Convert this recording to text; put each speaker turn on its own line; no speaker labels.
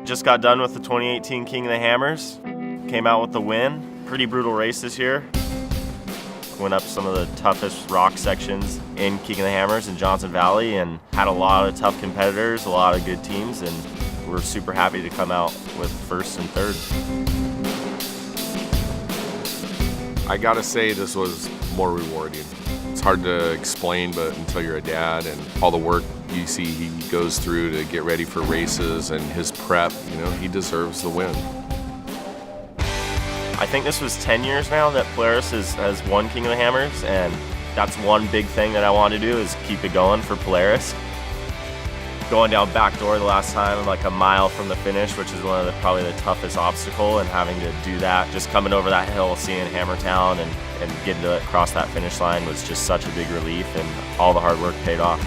Just got done with the 2018 King of the Hammers. Came out with the win. Pretty brutal race this year. Went up some of the toughest rock sections in King of the Hammers in Johnson Valley and had a lot of tough competitors, a lot of good teams, and we're super happy to come out with first and third.
I gotta say this was more rewarding. It's hard to explain, but until you're a dad and all the work you see he goes through to get ready for races and his prep, you know, he deserves the win.
I think this was 10 years now that Polaris has won King of the Hammers, and that's one big thing that I want to do is keep it going for Polaris. Going down back door the last time, like a mile from the finish, which is one of probably the toughest obstacle, and having to do that, just coming over that hill, seeing Hammertown and getting to cross that finish line was just such a big relief, and all the hard work paid off.